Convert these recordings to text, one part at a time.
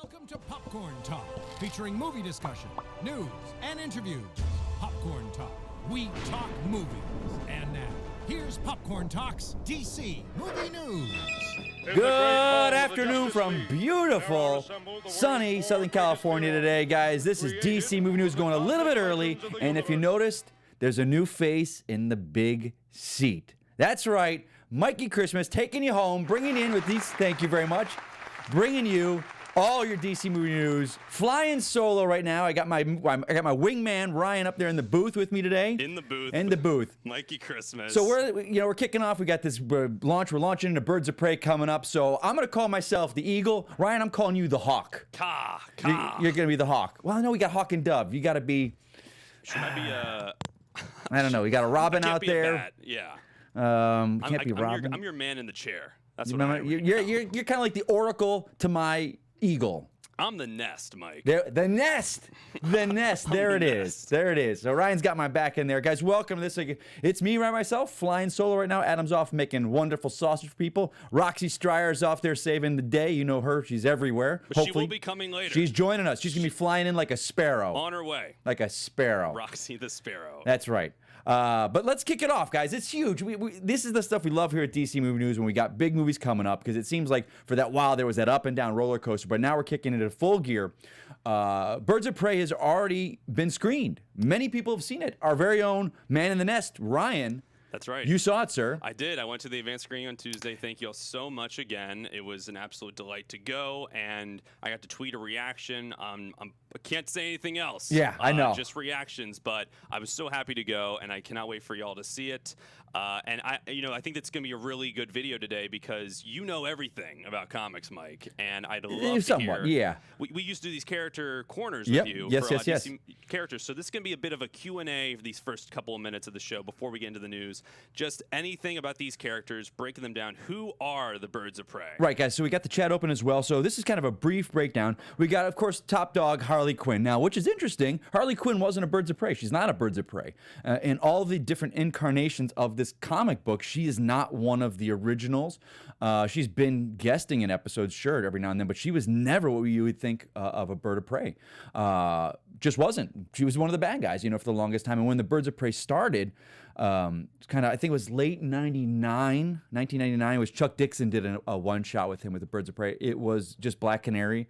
Welcome to Popcorn Talk, featuring movie discussion, news, and interviews. Popcorn Talk, we talk movies. And now, here's Popcorn Talk's DC Movie News. Good afternoon from beautiful, sunny Southern California today, guys. This is DC Movie News going a little bit early, and if you noticed, there's a new face in the big seat. That's right, Mikey Christmas taking you home, bringing in with these, thank you very much, bringing you all your DC movie news, flying solo right now. I got my wingman Ryan up there in the booth with me today. In the booth. Mikey Christmas. So we're kicking off. We got this launch. We're launching into Birds of Prey coming up. So I'm gonna call myself the Eagle. Ryan, I'm calling you the Hawk. You're gonna be the Hawk. Well, no, we got Hawk and Dove. You gotta be. Should I be a? I don't know. We got a Robin out there. Yeah. Can't be Robin. I'm your man in the chair. That's what you're kind of like the Oracle to my Eagle. I'm the nest, Mike. The nest. There it is. There it is. So Ryan's got my back in there. Guys, welcome to this. It's me, Ryan, myself, flying solo right now. Adam's off making wonderful sausage for people. Roxy Strier's off there saving the day. You know her. She's everywhere. But hopefully, she will be coming later. She's joining us. She's going to be flying in like a sparrow. On her way. Like a sparrow. Roxy the Sparrow. That's right. But let's kick it off, guys. It's huge. This is the stuff we love here at DC Movie News when we got big movies coming up, because it seems like for that while there was that up and down roller coaster, but now we're kicking into full gear. Birds of Prey has already been screened. Many people have seen it. Our very own man in the nest, Ryan. That's right. You saw it, sir. I did. I went to the advanced screening on Tuesday. Thank you all so much again. It was an absolute delight to go, and I got to tweet a reaction. I can't say anything else. Yeah, I know. Just reactions, but I was so happy to go, and I cannot wait for y'all to see it. And I think that's going to be a really good video today, because you know everything about comics, Mike, and I'd love to hear. Yeah. We used to do these character corners with you for DC characters, so this is going to be a bit of a Q&A for these first couple of minutes of the show before we get into the news. Just anything about these characters, breaking them down. Who are the Birds of Prey? Right, guys, so we got the chat open as well. So this is kind of a brief breakdown. We got, of course, top dog Harley Quinn. Now, which is interesting, Harley Quinn wasn't a Birds of Prey. She's not a Birds of Prey. In all the different incarnations of this comic book, she is not one of the originals. She's been guesting in episodes, sure, every now and then, but she was never what you would think of a Bird of Prey. Just wasn't. She was one of the bad guys, for the longest time. And when the Birds of Prey started, I think it was late 1999, was Chuck Dixon did a one-shot with him with the Birds of Prey. It was just Black Canary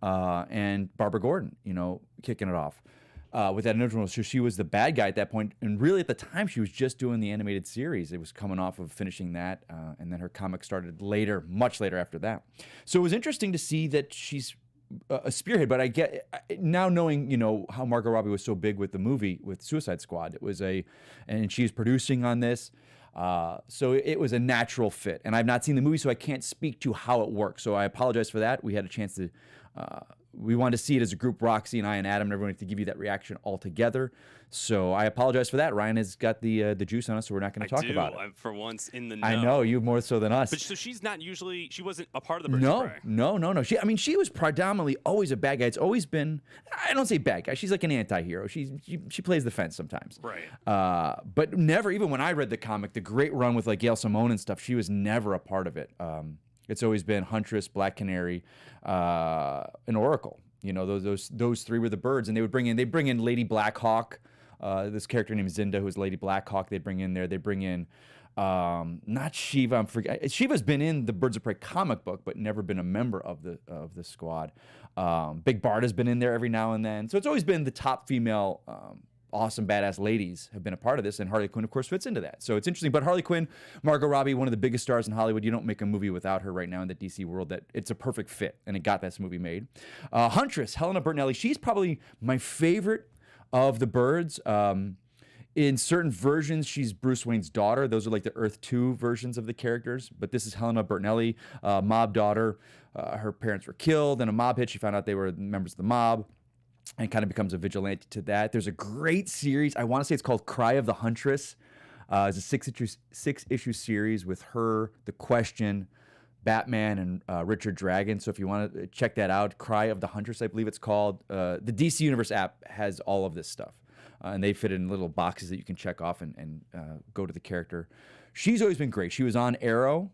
and Barbara Gordon, kicking it off. With that original, so she was the bad guy at that point, and really at the time she was just doing the animated series. It was coming off of finishing that, and then her comic started later, much later after that. So it was interesting to see that she's a spearhead, but I get now knowing how Margot Robbie was so big with the movie with Suicide Squad. It was and she's producing on this, so it was a natural fit. And I've not seen the movie, so I can't speak to how it works. So I apologize for that. We had a chance to. We wanted to see it as a group, Roxy and I and Adam and everyone, to give you that reaction all together. So I apologize for that. Ryan has got the juice on us, so we're not going to talk about it. I'm for once in the know. I know, you more so than us. But so she's not usually, she wasn't a part of the Birds of Prey. No. She was predominantly always a bad guy. It's always been, I don't say bad guy, she's like an anti-hero. She plays the fence sometimes. Right. But never, even when I read the comic, the great run with like Gail Simone and stuff, she was never a part of it. It's always been Huntress, Black Canary, and Oracle. Those three were the birds, and they bring in Lady Blackhawk, this character named Zinda, who's Lady Blackhawk. They bring in there. They bring in not Shiva. I'm forgetting. Shiva's been in the Birds of Prey comic book, but never been a member of the squad. Big Barda's been in there every now and then. So it's always been the top female. Awesome badass ladies have been a part of this, and Harley Quinn, of course, fits into that. So it's interesting. But Harley Quinn, Margot Robbie, one of the biggest stars in Hollywood. You don't make a movie without her right now in the DC world. That it's a perfect fit, and it got this movie made. Huntress, Helena Bertinelli. She's probably my favorite of the birds. In certain versions, she's Bruce Wayne's daughter. Those are like the Earth 2 versions of the characters. But this is Helena Bertinelli, mob daughter. Her parents were killed in a mob hit. She found out they were members of the mob, and kind of becomes a vigilante to that. There's a great series. I want to say it's called Cry of the Huntress. It's a six-issue series with her, The Question, Batman, and Richard Dragon. So if you want to check that out, Cry of the Huntress, I believe it's called. The DC Universe app has all of this stuff. And they fit in little boxes that you can check off and go to the character. She's always been great. She was on Arrow.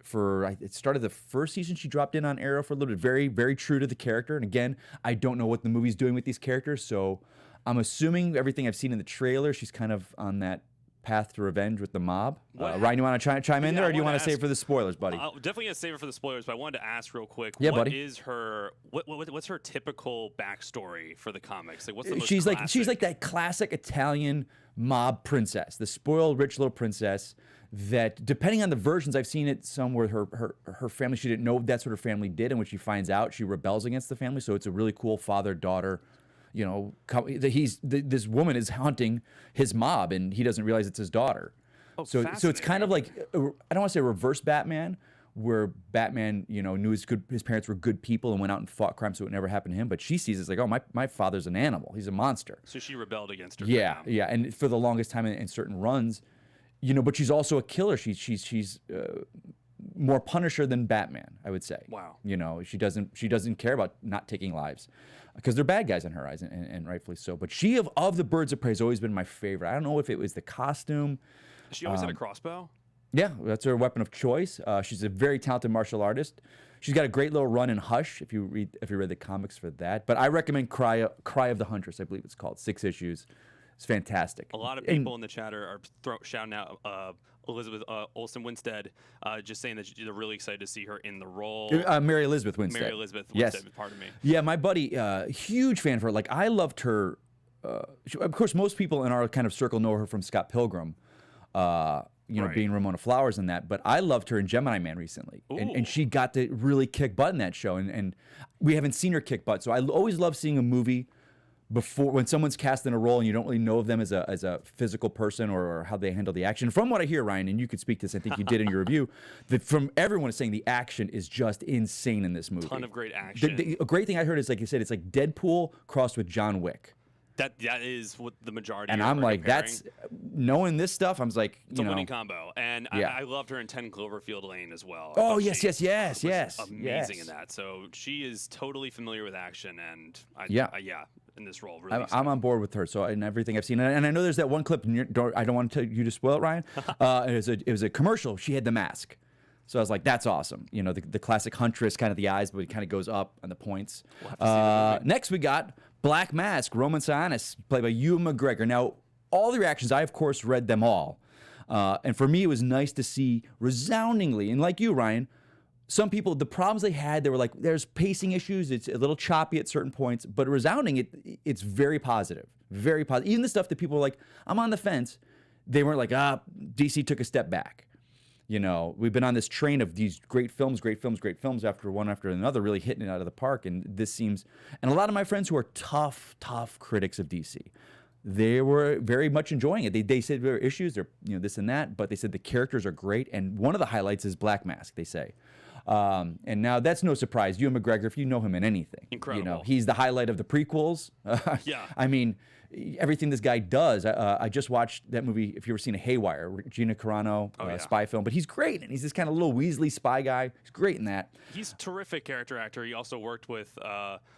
it started the first season. She dropped in on Arrow for a little bit, very, very true to the character. And again, I don't know what the movie's doing with these characters, so I'm assuming everything I've seen in the trailer, she's kind of on that path to revenge with the mob. Ryan, you want to chime in there, or do you want to save it for the spoilers, buddy? I'll definitely gonna save it for the spoilers, but I wanted to ask real quick. Yeah, what buddy. is her what's her typical backstory for the comics? Like, what's the most she's classic? like that classic Italian mob princess, the spoiled rich little princess. That, depending on the versions, I've seen it some where her family, she didn't know that's what her family did, and when she finds out, she rebels against the family. So it's a really cool father-daughter. You know, this woman is hunting his mob, and he doesn't realize it's his daughter. Oh, so it's kind of like, I don't want to say reverse Batman, where Batman, you know, knew his parents were good people and went out and fought crime, so it never happened to him. But she sees it's like, oh, my father's an animal. He's a monster. So she rebelled against her. Yeah, yeah, and for the longest time in certain runs, you know, but she's also a killer. She's more Punisher than Batman, I would say. Wow. You know, she doesn't care about not taking lives, because they're bad guys in her eyes, and rightfully so. But she of the Birds of Prey has always been my favorite. I don't know if it was the costume. Does she always have a crossbow? Yeah, that's her weapon of choice. She's a very talented martial artist. She's got a great little run in Hush, if you read the comics for that. But I recommend Cry of the Huntress, I believe it's called. 6 issues. It's fantastic. A lot of people in the chat are shouting out Elizabeth Olsen Winstead, just saying that they're really excited to see her in the role. Mary Elizabeth Winstead. Mary Elizabeth yes. Winstead, pardon me. Yeah, my buddy, huge fan of her. Like, I loved her. Of course, most people in our kind of circle know her from Scott Pilgrim, you know, being Ramona Flowers and that. But I loved her in Gemini Man recently. And she got to really kick butt in that show. And we haven't seen her kick butt. So I always love seeing a movie before, when someone's cast in a role and you don't really know of them as a physical person or how they handle the action. From what I hear, Ryan, and you could speak to this, I think you did in your review, that from everyone is saying the action is just insane in this movie. Ton of great action. A great thing I heard is, like you said, it's like Deadpool crossed with John Wick. That is what the majority. And I'm like, comparing. that's knowing this stuff. I'm like, it's a winning combo, and I loved her in 10 Cloverfield Lane as well. Oh yes. Amazing in that. So she is totally familiar with action, and in this role, really. I'm on board with her. So in everything I've seen, and I know there's that one clip. And I don't want you to spoil it, Ryan. It was a commercial. She had the mask. So I was like, that's awesome. You know, the classic Huntress, kind of the eyes, but it kind of goes up on the points. Next, we got Black Mask, Roman Sionis, played by Ewan McGregor. Now, all the reactions, I, of course, read them all. And for me, it was nice to see resoundingly, and like you, Ryan, some people, the problems they had, they were like, there's pacing issues. It's a little choppy at certain points, but resounding, it's very positive. Very positive. Even the stuff that people were like, I'm on the fence, they weren't like, DC took a step back. You know, we've been on this train of these great films after one after another, really hitting it out of the park. And this seems, and a lot of my friends who are tough critics of DC, they were very much enjoying it. They said there are issues, there, you know, this and that, but they said the characters are great. And one of the highlights is Black Mask, they say. And now that's no surprise. Ewan McGregor, if you know him in anything, incredible. You know, he's the highlight of the prequels. Yeah. I mean, everything this guy does. I just watched that movie, if you've ever seen Haywire, Gina Carano spy film, but he's great. And he's this kind of little Weasley spy guy. He's great in that. He's a terrific character actor. He also worked with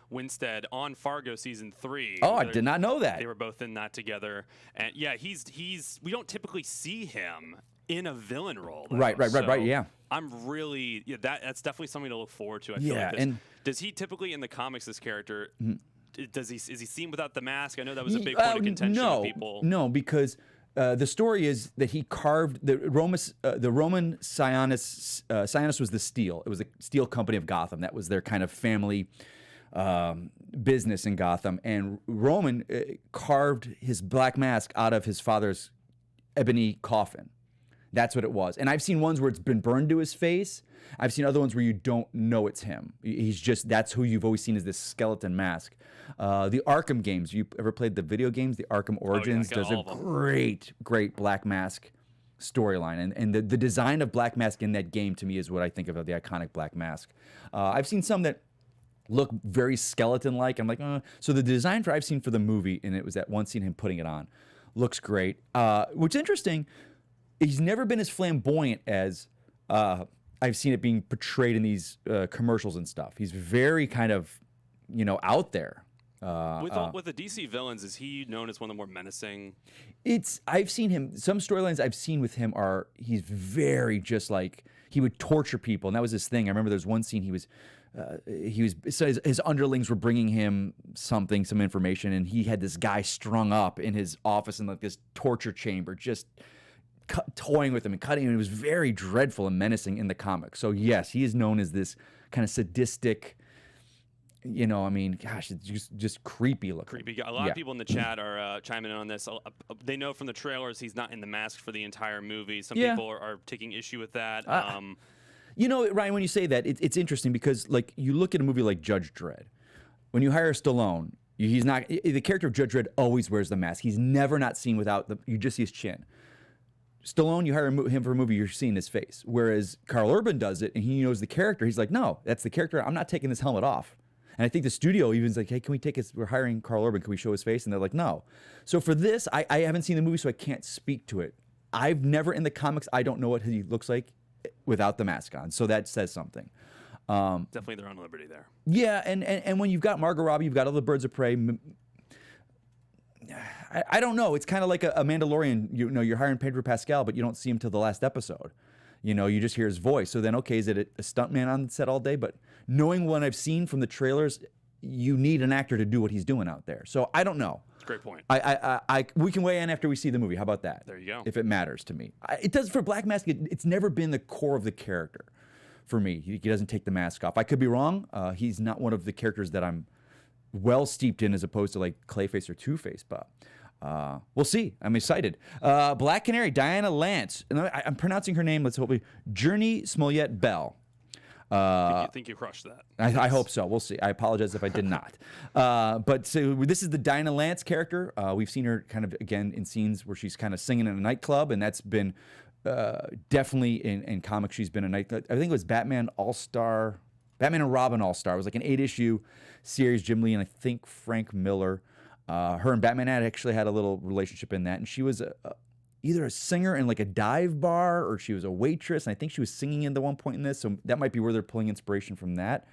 Winstead on Fargo season 3. Oh, I did not know that. They were both in that together. And yeah, he's we don't typically see him in a villain role. Though. Right, yeah. I'm really, that's definitely something to look forward to. I feel like and does he typically in the comics, this character, is he seen without the mask? I know that was a big point of contention of people. No, because the story is that he carved the Roman Sionis. Sionis was the steel. It was a steel company of Gotham. That was their kind of family business in Gotham. And Roman carved his black mask out of his father's ebony coffin. That's what it was. And I've seen ones where it's been burned to his face. I've seen other ones where you don't know it's him. He's just, that's who you've always seen as this skeleton mask. The Arkham games, you ever played the video games, the Arkham Origins? There's a great Black Mask storyline. And the design of Black Mask in that game, to me, is what I think of the iconic Black Mask. I've seen some that look very skeleton-like. I'm like, So the design I've seen for the movie, and it was that one scene, him putting it on, looks great. What's interesting, he's never been as flamboyant as I've seen it being portrayed in these commercials and stuff. He's very kind of, out there. With the DC villains, is he known as one of the more menacing? I've seen him. Some storylines I've seen with him he's very just like he would torture people, and that was his thing. I remember there's one scene so his underlings were bringing him some information, and he had this guy strung up in his office in like this torture chamber, just toying with him and cutting him. It was very dreadful and menacing in the comics. So yes, he is known as this kind of sadistic. You know, I mean, gosh, it's just creepy looking. Creepy. A lot of people in the chat are chiming in on this. They know from the trailers he's not in the mask for the entire movie. Some people are taking issue with that. You know, Ryan, when you say that, it's interesting because, like, you look at a movie like Judge Dredd. When you hire Stallone, the character of Judge Dredd always wears the mask. He's never not seen without you just see his chin. Stallone, you hire him for a movie, you're seeing his face. Whereas Karl Urban does it, and he knows the character. He's like, no, that's the character. I'm not taking this helmet off. And I think the studio even's like, hey, can we take his, we're hiring Karl Urban, can we show his face? And they're like, no. So for this, I haven't seen the movie, so I can't speak to it. I've never, in the comics, I don't know what he looks like without the mask on. So that says something. Definitely their own liberty there. Yeah, and when you've got Margot Robbie, you've got all the Birds of Prey. I don't know. It's kind of like a Mandalorian. You know, you're hiring Pedro Pascal, but you don't see him till the last episode. You know, you just hear his voice. So then, okay, is it a stuntman on set all day? But knowing what I've seen from the trailers, you need an actor to do what he's doing out there. So I don't know. Great point. We can weigh in after we see the movie. How about that? There you go. If it matters to me. It does for Black Mask. It's never been the core of the character for me. He doesn't take the mask off. I could be wrong. He's not one of the characters that I'm well steeped in as opposed to like Clayface or Two-Face, but we'll see. I'm excited. Black Canary, Diana Lance. And I'm pronouncing her name. Let's hope Journey Smollett Bell. I think you crushed that. I hope so. We'll see. I apologize if I did not. But so this is the Diana Lance character. We've seen her kind of again in scenes where she's kind of singing in a nightclub, and that's been definitely in comics. She's been a nightclub. I think it was Batman and Robin All-Star. It was like an 8-issue series. Jim Lee and I think Frank Miller. Her and Batman actually had a little relationship in that, and she was either a singer in like a dive bar or she was a waitress, and I think she was singing in the one point in this, so that might be where they're pulling inspiration from that.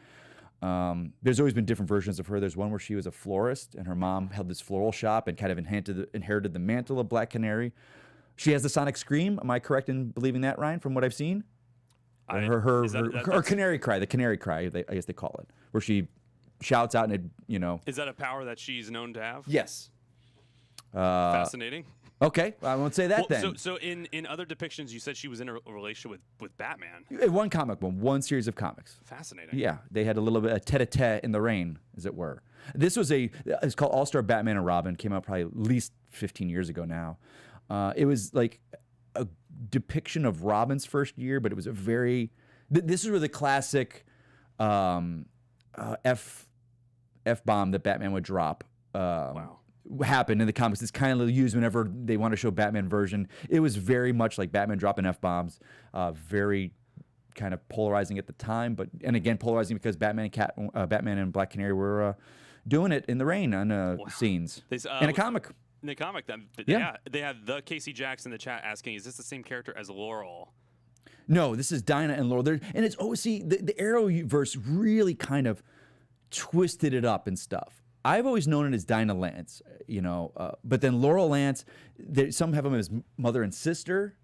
There's always been different versions of her. There's one where she was a florist, and her mom held this floral shop and kind of inherited the mantle of Black Canary. She has the sonic scream. Am I correct in believing that, Ryan, from what I've seen? Her canary cry, the canary cry, I guess they call it, where she shouts out and it, you know. Is that a power that she's known to have? Yes. Fascinating. Okay, I won't say that then. So in other depictions, you said she was in a relationship with Batman. One series of comics. Fascinating. Yeah, they had a little bit of tete-a-tete in the rain, as it were. This was it's called All-Star Batman and Robin. Came out probably at least 15 years ago now. It was like a depiction of Robin's first year, but it was a very. This is where the classic F-bomb that Batman would drop. Happened in the comics. It's kind of used whenever they want to show Batman version. It was very much like Batman dropping F-bombs, very kind of polarizing at the time, and again polarizing because Batman and Black Canary were doing it in the rain on scenes in a comic. In the comic, then, yeah, they have the Casey Jackson in the chat asking, "Is this the same character as Laurel?" No, this is Dinah and Laurel. And it's always the Arrowverse really kind of twisted it up and stuff. I've always known it as Dinah Lance, you know, but then Laurel Lance. Some have them as mother and sister.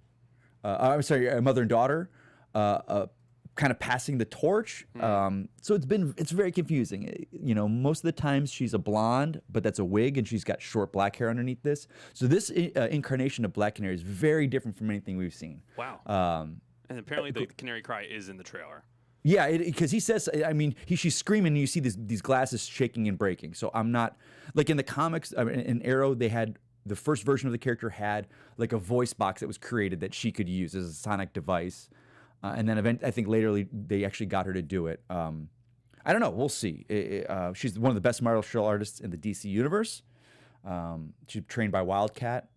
Mother and daughter. Kind of passing the torch. So it's very confusing. You know, most of the times she's a blonde, but that's a wig, and she's got short black hair underneath this. So this incarnation of Black Canary is very different from anything we've seen. Wow. And apparently the Canary Cry is in the trailer. Yeah, because he says, I mean, she's screaming, and you see these glasses shaking and breaking. So I'm not, like in the comics, in Arrow, they had, the first version of the character had like a voice box that was created that she could use as a sonic device. And then I think later they actually got her to do it. I don't know. We'll see. She's one of the best martial artists in the DC universe. She's trained by Wildcat.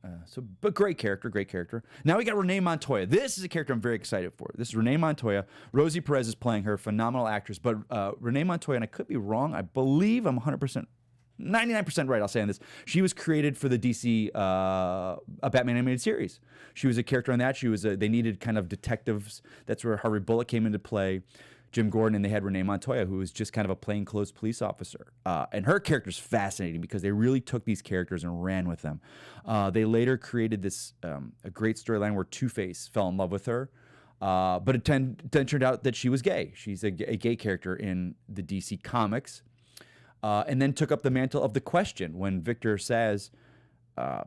But great character. Now we got Renee Montoya. This is a character I'm very excited for. This is Renee Montoya. Rosie Perez is playing her, phenomenal actress. But Renee Montoya, and I could be wrong, I believe I'm 100%, 99% right, I'll say on this. She was created for the DC a Batman animated series. She was a character on that. They needed kind of detectives. That's where Harvey Bullock came into play Jim Gordon, and they had Renee Montoya, who was just kind of a plainclothes police officer. And her character's fascinating because they really took these characters and ran with them. They later created this a great storyline where Two-Face fell in love with her, but it then turned out that she was gay. She's a gay character in the DC comics, and then took up the mantle of the Question. When Victor Zsasz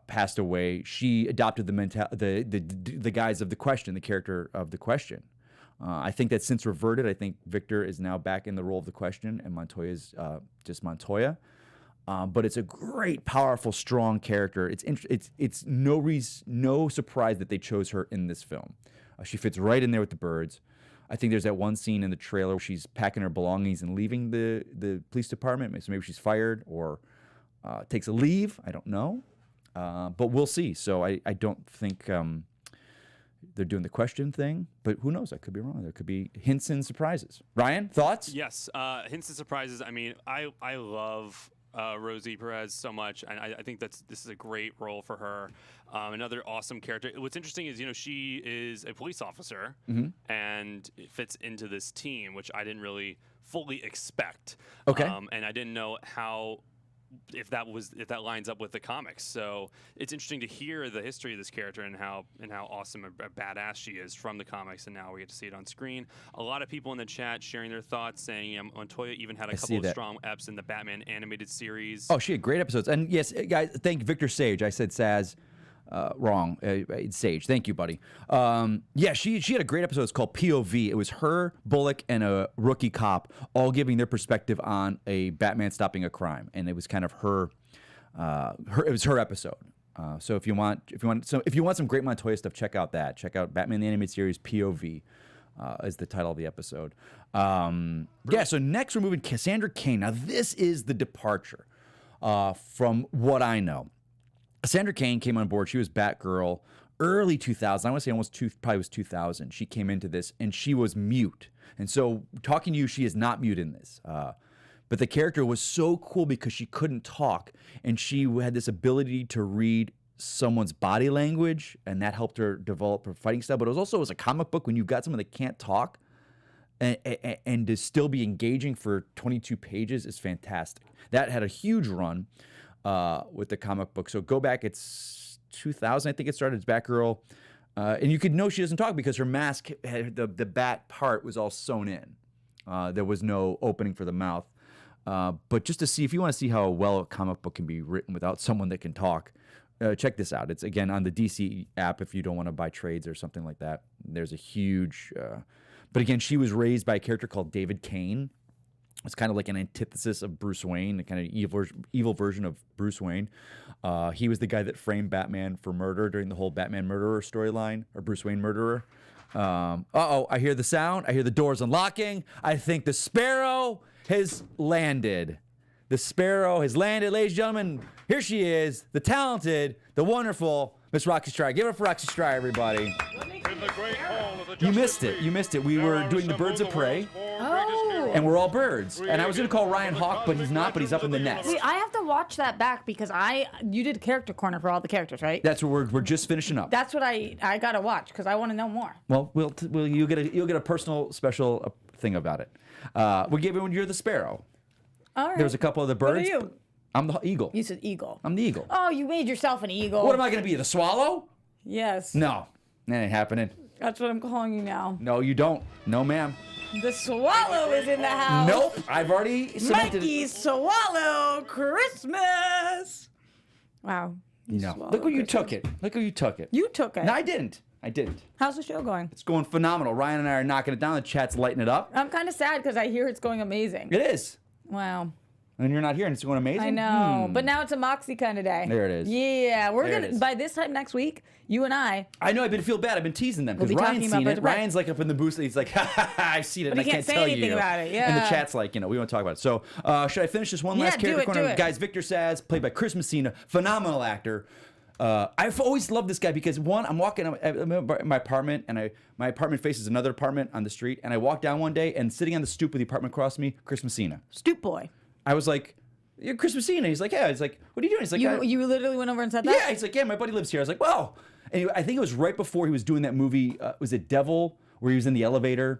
passed away, she adopted the guise of the Question, the character of the Question. I think that's since reverted. I think Victor is now back in the role of the Question, and Montoya is just Montoya. But it's a great, powerful, strong character. It's no surprise that they chose her in this film. She fits right in there with the birds. I think there's that one scene in the trailer where she's packing her belongings and leaving the police department. So maybe she's fired or takes a leave. I don't know. But we'll see. So I don't think they're doing the Question thing, but who knows? I could be wrong. There could be hints and surprises. Ryan, thoughts? Yes, hints and surprises. I mean, I love Rosie Perez so much, and I think this is a great role for her. Another awesome character. What's interesting is, she is a police officer, and it fits into this team, which I didn't really fully expect. Okay. And I didn't know if that lines up with the comics. So it's interesting to hear the history of this character and how awesome a badass she is from the comics, and now we get to see it on screen. A lot of people in the chat sharing their thoughts, saying Montoya even had a couple of strong eps in the Batman animated series. Oh, she had great episodes. And yes, guys, thank Victor Sage. I said Zsasz. Wrong. Sage. Thank you, buddy. Yeah, she had a great episode. It's called POV. It was her, Bullock, and a rookie cop all giving their perspective on a Batman stopping a crime, and it was kind of her. It was her episode. So if you want some great Montoya stuff, check out that. Check out Batman the Animated Series POV. Is the title of the episode. Yeah. So next we're moving Cassandra Cain. Now this is the departure from what I know. Cassandra Cain came on board. She was Batgirl early 2000. I want to say probably was 2000. She came into this, and she was mute. And so talking to you, she is not mute in this. But the character was so cool because she couldn't talk, and she had this ability to read someone's body language, and that helped her develop her fighting style. But it was a comic book when you've got someone that can't talk, and to still be engaging for 22 pages is fantastic. That had a huge run. With the comic book. So go back, it's 2000, I think it started as Batgirl. And you could know she doesn't talk because her mask, the bat part was all sewn in. There was no opening for the mouth. But just to see, if you want to see how well a comic book can be written without someone that can talk, check this out. It's, again, on the DC app if you don't want to buy trades or something like that. There's a huge... but again, she was raised by a character called David Cain. It's kind of like an antithesis of Bruce Wayne, the kind of evil version of Bruce Wayne. He was the guy that framed Batman for murder during the whole Batman murderer storyline, or Bruce Wayne murderer. I hear the sound. I hear the doors unlocking. I think the Sparrow has landed. The Sparrow has landed, ladies and gentlemen. Here she is, the talented, the wonderful Miss Roxy Stryer. Give it up for Roxy Stryer, everybody. You missed it. We were doing the Birds of Prey. And we're all birds. And I was going to call Ryan Hawk, but he's not, but he's up in the nest. See, I have to watch that back because you did a character corner for all the characters, right? That's what we're just finishing up. That's what I got to watch because I want to know more. Well, you'll get a personal special thing about it. We'll give you when you're the Sparrow. All right. There's a couple of the birds. What are you? I'm the eagle. You said eagle. I'm the eagle. Oh, you made yourself an eagle. What am I going to be, the swallow? Yes. No, that ain't happening. That's what I'm calling you now. No, you don't. No, ma'am. The swallow is in the house. Nope. I've already cemented Mikey's Swallow Christmas. Wow. No. Look where you took it. You took it. No, I didn't. How's the show going? It's going phenomenal. Ryan and I are knocking it down. The chat's lighting it up. I'm kind of sad because I hear it's going amazing. It is. Wow. And you're not here and it's going amazing? I know. But now it's a Moxie kind of day. There it is. Yeah. We're going to, by this time next week, you and I know, I feel bad. I've been teasing them because Ryan's seen it. Ryan's like up in the booth. He's like, ha ha ha, I've seen it and I can't tell you. But he can't say anything about it. Yeah. And the chat's like, we want to talk about it. So should I finish this one last character corner? Do it. Guys, Victor Zsasz, played by Chris Messina, phenomenal actor. I've always loved this guy because one, I'm walking in my apartment and my apartment faces another apartment on the street, and I walk down one day and sitting on the stoop with the apartment across me, Chris Messina. Stoop boy. I was like, "You're Chris Messina." He's like, "Yeah." He's like, "What are you doing?" He's like, "You literally went over and said that?" Yeah. He's like, "Yeah, my buddy lives here." I was like, "Well," and I think it was right before he was doing that movie. Was it Devil, where he was in the elevator?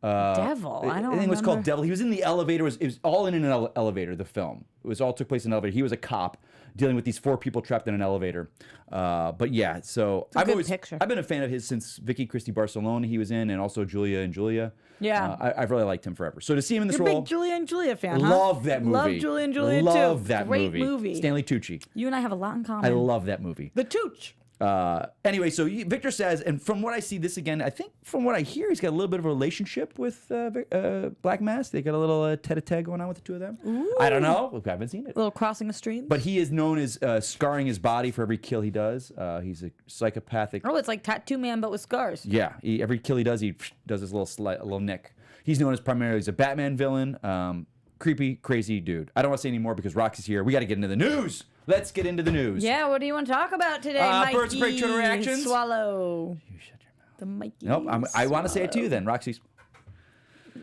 Devil? I don't remember. I think it was called Devil. He was in the elevator. It was all in an elevator, the film. It was all took place in an elevator. He was a cop dealing with these 4 people trapped in an elevator. But yeah, so I've been a fan of his since Vicky Cristina Barcelona he was in, and also Julia and Julia. Yeah. I've really liked him forever. So to see him in this role. You're a big Julia and Julia fan, huh? Love that movie. Love Julia and Julia too. Love that Great movie. Stanley Tucci. You and I have a lot in common. I love that movie. The Tooch. Anyway, so Victor says, and from what I see this again, I think from what I hear, he's got a little bit of a relationship with Black Mass. They got a little tete-a-tete going on with the two of them. Ooh. I don't know. I haven't seen it. A little crossing the streams. But he is known as scarring his body for every kill he does. He's a psychopathic. Oh, it's like Tattoo Man, but with scars. Yeah. Every kill he does this little nick. He's known as primarily as a Batman villain. Creepy, crazy dude. I don't want to say any more because Roxy's here. We got to get into the news. Let's get into the news. Yeah, what do you want to talk about today, Mikey? Birds of Prey Twitter reactions. Swallow. You shut your mouth. The Mikey. Nope, I want to say it to you then, Roxy.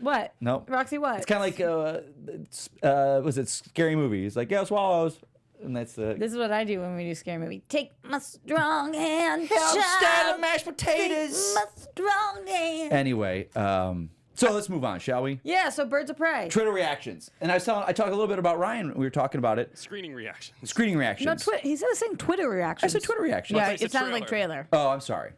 What? No. Roxy, what? It's kind of like, was it Scary Movie? It's like, yeah, swallows. And that's the... This is what I do when we do Scary Movie. Take my strong hand, Help child. stir the mashed potatoes. Take my strong hand. Anyway, so let's move on, shall we? Yeah, so Birds of Prey. Twitter reactions. And I talked a little bit about Ryan. We were talking about it. Screening reactions. Screening reactions. No, he said the same Twitter reactions. I said Twitter reactions. Yeah, I thought you it said sounded like trailer. Oh, I'm sorry.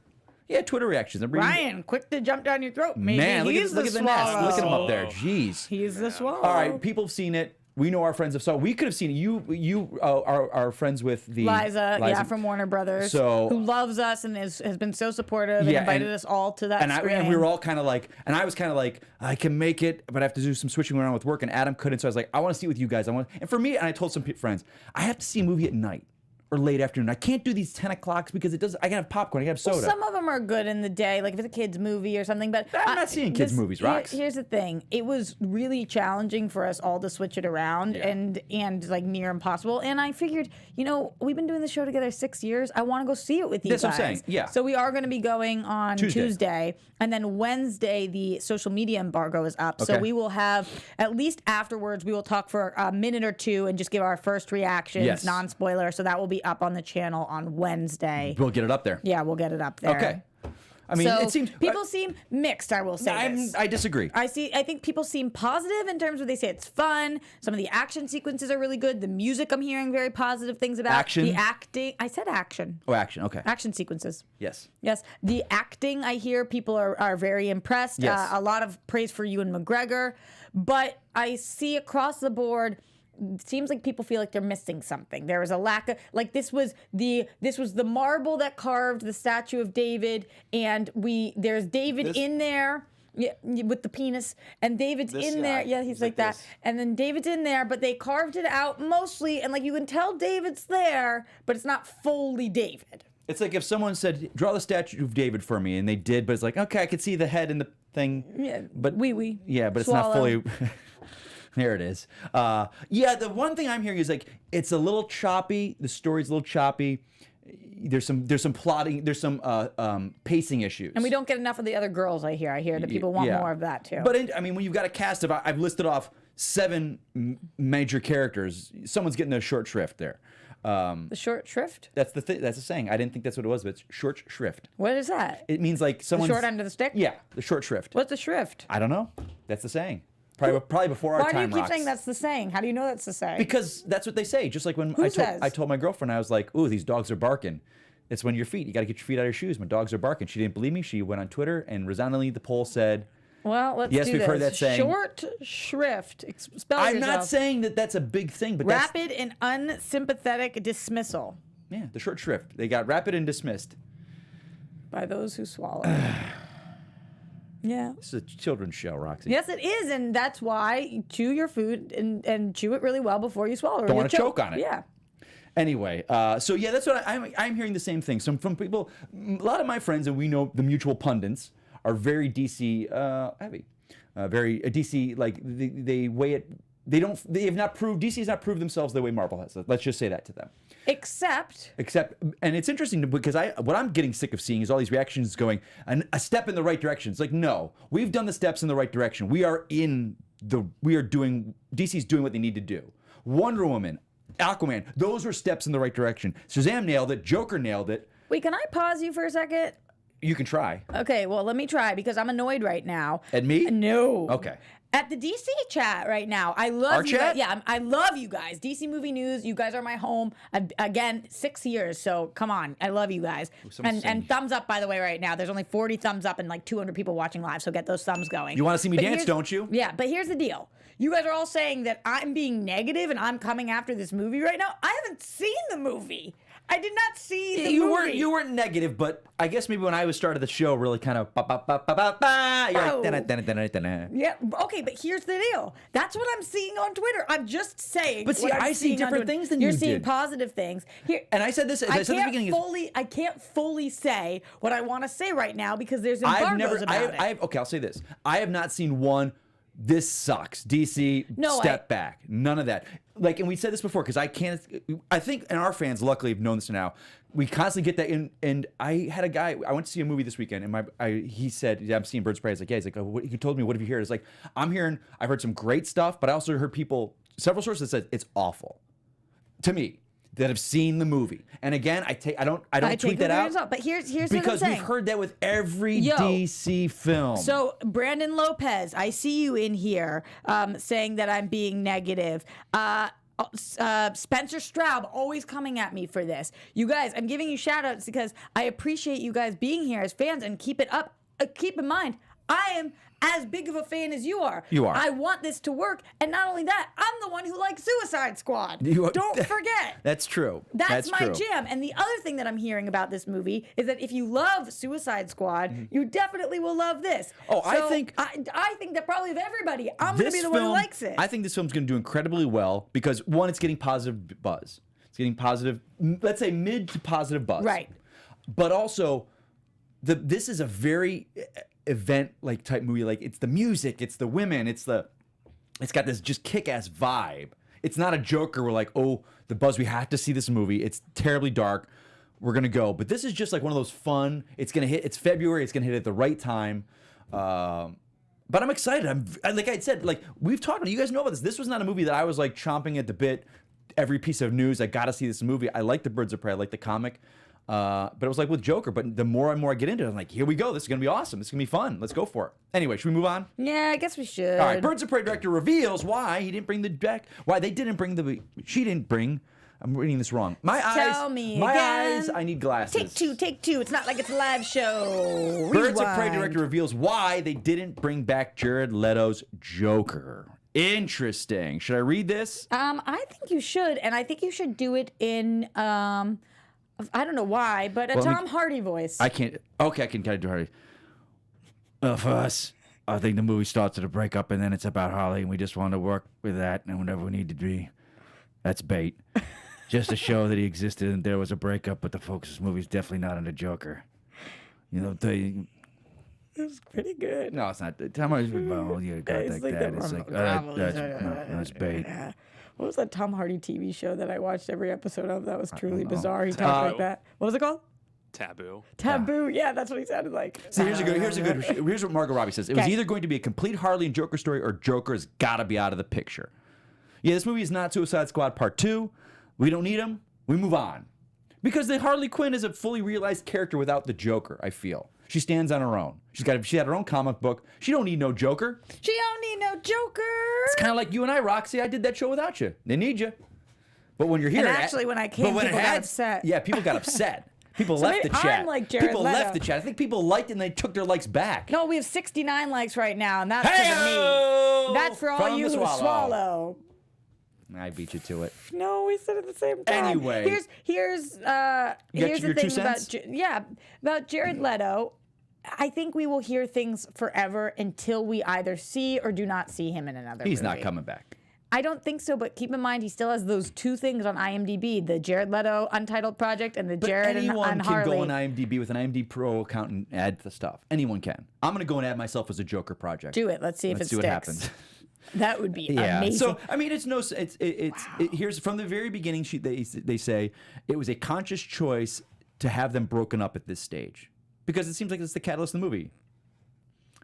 Yeah, Twitter reactions. Ryan, quick to jump down your throat. Maybe Man, look he's at the swallow. nest. Look at him up there. Jeez. He's the swallow. All right, people have seen it. We know our friends have saw it. We could have seen it. You are friends with the Liza, yeah, from Warner Brothers, So who loves us and has been so supportive and invited us all to that screening. And we were all kind of like, and I was kind of like, I can make it, but I have to do some switching around with work, and Adam couldn't. So I was like, I want to see it with you guys. And for me, and I told some friends, I have to see a movie at night or late afternoon. I can't do these 10 o'clocks because it does. I can have popcorn. I can have soda. Well, some of them are good in the day, like if it's a kids movie or something. But I'm not seeing kids movies, Rox. Here's the thing: it was really challenging for us all to switch it around, and like near impossible. And I figured, we've been doing the show together 6 years. I want to go see it with you guys. That's what I'm saying. Yeah. So we are going to be going on Tuesday, and then Wednesday the social media embargo is up. Okay. So we will have at least afterwards. We will talk for a minute or two and just give our first reactions, non-spoiler. So that will be up on the channel on Wednesday. We'll get it up there. Yeah, we'll get it up there. Okay. I mean, so it seems people seem mixed. I will say this. I disagree. I think people seem positive in terms of they say it's fun. Some of the action sequences are really good. The music I'm hearing very positive things about. Action. The acting. I said action. Oh, action. Okay. Action sequences. Yes. Yes. The acting I hear people are very impressed. Yes. A lot of praise for Ewan McGregor, but I see across the board. It seems like people feel like they're missing something. There was a lack of this was the marble that carved the statue of David, and there's David in there. Yeah, with the penis, and David's in there. Yeah, he's like that. And then David's in there, but they carved it out mostly, and you can tell David's there, but it's not fully David. It's like if someone said, "Draw the statue of David for me," and they did, but it's like, okay, I could see the head and the thing. Yeah, but yeah, but Swallow. It's not fully. There it is. Yeah, the one thing I'm hearing is it's a little choppy. The story's a little choppy. There's some plotting. There's some pacing issues. And we don't get enough of the other girls. I hear that people want more of that too. But when you've got a cast of, I've listed off 7 major characters. Someone's getting a short shrift there. The short shrift? That's the saying. I didn't think that's what it was, but it's short shrift. What is that? It means like someone's the short end of the stick. Yeah, the short shrift. What's the shrift? I don't know. That's the saying. Probably before our time. Why do you keep Rox. saying that's the saying? How do you know that's the saying? Because that's what they say. Just like when I told my girlfriend, I was like, "Ooh, these dogs are barking." It's when your feet. You got to get your feet out of your shoes. When dogs are barking. She didn't believe me. She went on Twitter and resoundingly the poll said, "Well, let's yes, do we've this. Heard that saying. Short shrift. Spell I'm yourself. not saying that that's a big thing, but rapid and unsympathetic dismissal. Yeah, the short shrift. They got rapid and dismissed by those who swallow. Yeah. This is a children's show, Roxy. Yes, it is, and that's why you chew your food and chew it really well before you swallow it. Don't want to choke on it. Yeah. Anyway, so yeah, that's what I'm hearing the same thing. So from people, a lot of my friends, and we know the mutual pundits are very DC heavy, very DC like they weigh it. They have not proved, DC has not proved themselves the way Marvel has. Let's just say that to them. Except, and it's interesting because what I'm getting sick of seeing is all these reactions going, a step in the right direction. It's like, no, we've done the steps in the right direction. DC's doing what they need to do. Wonder Woman, Aquaman, those were steps in the right direction. Shazam nailed it. Joker nailed it. Wait, can I pause you for a second? You can try. Okay, well, let me try because I'm annoyed right now. At me? No. Okay. At the DC chat right now. I love Our you chat? guys. Yeah, I love you guys. DC Movie News, you guys are my home. Again, 6 years, so come on. I love you guys. And thumbs up, by the way, right now. There's only 40 thumbs up and like 200 people watching live, so get those thumbs going. You want to see me dance, don't you? Yeah, but here's the deal. You guys are all saying that I'm being negative and I'm coming after this movie right now. I haven't seen the movie. I did not see the movie. You weren't negative, but I guess maybe when I was started the show, really kind of you're like da-na. Yeah, okay, but here's the deal. That's what I'm seeing on Twitter. I'm just saying. But see, I see different things than you're you seeing did. positive things. Here, And I said this. I said at the beginning. I can't fully say what I want to say right now because there's embargoes about it. Okay, I'll say this. I have not seen one. This sucks. DC, step back. None of that. Like, and we said this before because I think, and our fans luckily have known this now. We constantly get that. And I had a guy. I went to see a movie this weekend, and he said, "Yeah, I'm seeing Birds of Prey." I was like, "Yeah." He's like, he told me, "What have you heard?" It's like, I've heard some great stuff, but I also heard several sources that said it's awful. To me, that have seen the movie. And again, I don't tweet that out. But here's what I'm because saying. we've heard that with every DC film. So Brandon Lopez, I see you in here saying that I'm being negative. Spencer Straub always coming at me for this. You guys, I'm giving you shout outs because I appreciate you guys being here as fans and keep it up. Keep in mind, I am as big of a fan as you are. You are. I want this to work. And not only that, I'm the one who likes Suicide Squad. Don't forget. That's true. That's my jam. And the other thing that I'm hearing about this movie is that if you love Suicide Squad, you definitely will love this. Oh, so I think that probably of everybody, I'm going to be the one who likes it. I think this film's going to do incredibly well because, one, it's getting positive buzz. It's getting positive, let's say mid to positive buzz. Right. But also, this is a very event like type movie. Like, it's the music, it's the women, it's got this just kick-ass vibe. It's not a Joker. We're like, oh, the buzz, we have to see this movie. It's terribly dark. We're gonna go. But this is just like one of those fun. It's gonna hit. It's February. It's gonna hit at the right time. But I'm excited. Like I said, like we've talked about. You guys know about this. This was not a movie that I was like chomping at the bit. Every piece of news, I got to see this movie. I like the Birds of Prey. I like the comic. But it was like with Joker. But the more and more I get into it, I'm like, here we go. This is going to be awesome. This is going to be fun. Let's go for it. Anyway, should we move on? Yeah, I guess we should. All right. Birds of Prey director reveals why he didn't bring the deck. Why they didn't bring she didn't bring. I'm reading this wrong. My Tell me eyes. I need glasses. Take two. It's not like it's a live show. Birds of Prey director reveals why they didn't bring back Jared Leto's Joker. Interesting. Should I read this? I think you should, and I think you should do it in I don't know why, but a Tom Hardy voice. I can't. Okay, I can kind of do Hardy. For us, I think the movie starts at a breakup, and then it's about Harley, and we just want to work with that, and whatever we need to be. That's bait. Just to show that he existed, and there was a breakup, but the focus of this movie is definitely not on the Joker. You know, it was pretty good. No, it's not. Tom Hardy's you got like that. It's like that's bait. What was that Tom Hardy TV show that I watched every episode of? That was truly bizarre. He talked like that. What was it called? Taboo. Yeah, that's what he sounded like. See, here's what Margot Robbie says. It was either going to be a complete Harley and Joker story, or Joker's got to be out of the picture. Yeah, this movie is not Suicide Squad Part 2. We don't need him. We move on. Because the Harley Quinn is a fully realized character without the Joker, I feel. She stands on her own. She had her own comic book. She don't need no Joker. She don't need no Joker. It's kind of like you and I, Roxy. I did that show without you. They need you. But when you're here... And actually, when I came, people got upset. Yeah, people got upset. People left the chat. I'm like Jared People Leto. left the chat. I think people liked it and they took their likes back. No, we have 69 likes right now, and that's because of me. That's for all you who swallow. I beat you to it. No, we said it at the same time. Anyway. Here's the thing about Jared Leto. I think we will hear things forever until we either see or do not see him in another movie. He's not coming back. I don't think so, but keep in mind he still has those two things on IMDb, the Jared Leto Untitled Project and the Jared and Harley. Anyone can go on IMDb with an IMDb Pro account and add the stuff. Anyone can. I'm going to go and add myself as a Joker project. Do it. Let's see if it sticks. What happens. That would be amazing. So I mean, here's from the very beginning. They say it was a conscious choice to have them broken up at this stage because it seems like it's the catalyst of the movie.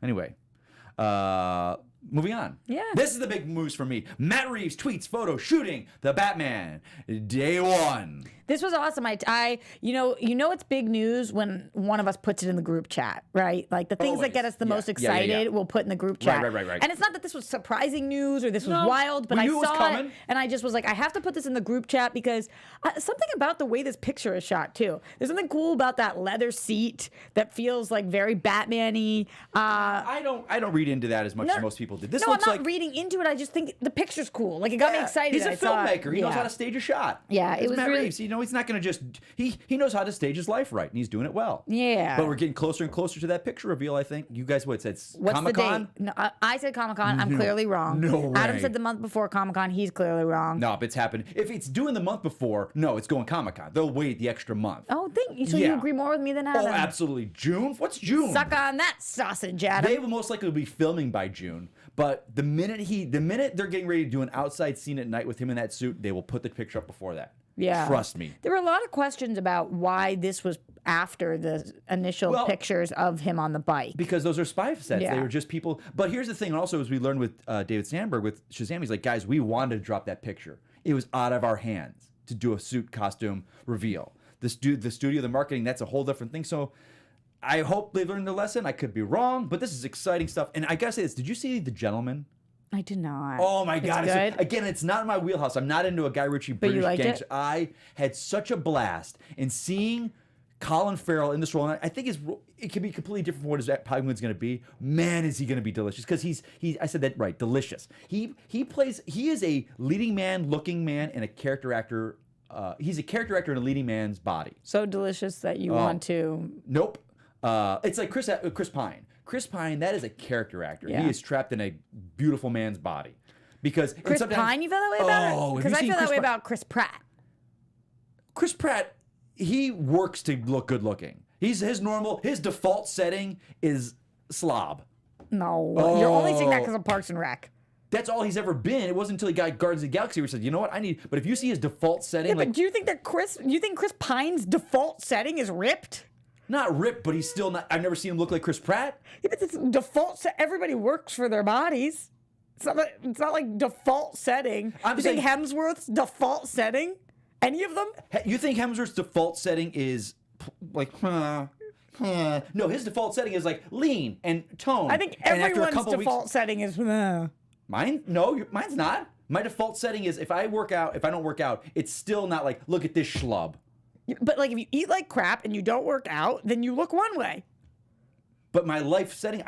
Anyway, Moving on. Yeah. This is the big news for me. Matt Reeves tweets photo shooting the Batman. Day 1. This was awesome. You know it's big news when one of us puts it in the group chat, right? Like the things that get us the most excited, we'll put in the group chat. Right. And it's not that this was surprising news or this was wild, but I saw it and I just was like, I have to put this in the group chat because something about the way this picture is shot too. There's something cool about that leather seat that feels like very Batman-y. I don't read into that as much as most people did. This looks I'm not reading into it. I just think the picture's cool. Like it got me excited. He's a filmmaker. He knows how to stage a shot. Yeah, it was Matt really. Reeves. You know, he's not going to just. He knows how to stage his life right, and he's doing it well. Yeah. But we're getting closer and closer to that picture reveal. I think you guys said What's Comic-Con? the date? No, I said Comic-Con. I'm clearly wrong. No way. Adam said the month before Comic-Con. He's clearly wrong. No, but it's happened. If it's doing the month before, no, it's going Comic-Con. They'll wait the extra month. Oh, thank you. So you agree more with me than Adam? Oh, absolutely. June? What's June? Suck on that sausage, Adam. They will most likely be filming by June. But the minute they're getting ready to do an outside scene at night with him in that suit, they will put the picture up before that. Yeah. Trust me. There were a lot of questions about why this was after the initial pictures of him on the bike. Because those are spy sets. Yeah. They were just people. But here's the thing, also, as we learned with David Sandberg with Shazam, he's like, guys, we wanted to drop that picture. It was out of our hands to do a suit costume reveal. The studio, the marketing, that's a whole different thing. So I hope they learned their lesson. I could be wrong, but this is exciting stuff. And I gotta say this, did you see The Gentleman? I did not. Oh my God! It's good? Again, it's not in my wheelhouse. I'm not into a Guy Ritchie British gangster. I had such a blast in seeing Colin Farrell in this role. And I think it can be completely different from what his Penguin's going to be. Man, is he going to be delicious? Because he's I said that right, delicious. He is a leading man, looking man, and a character actor. He's a character actor in a leading man's body. So delicious that you want to. Nope. It's like Chris Pine. Chris Pine, that is a character actor. Yeah. He is trapped in a beautiful man's body. Because Chris Pine, you feel that way about it? Because I feel that way about Chris Pratt. Chris Pratt, he works to look good looking. His default setting is slob. No, you're only saying that because of Parks and Rec. That's all he's ever been. It wasn't until he got Guardians of the Galaxy where he said, you know what, but if you see his default setting, but do you think that Chris Pine's default setting is ripped? Not ripped, but he's still not. I've never seen him look like Chris Pratt. Yeah, but it's default set. Everybody works for their bodies. It's not like default setting. You think Hemsworth's default setting? Any of them? You think Hemsworth's default setting is like, no, his default setting is like lean and tone. I think everyone's default setting is. Mine? No, mine's not. My default setting is if I don't work out, it's still not like, look at this schlub. But like if you eat like crap and you don't work out, then you look one way. But my life setting,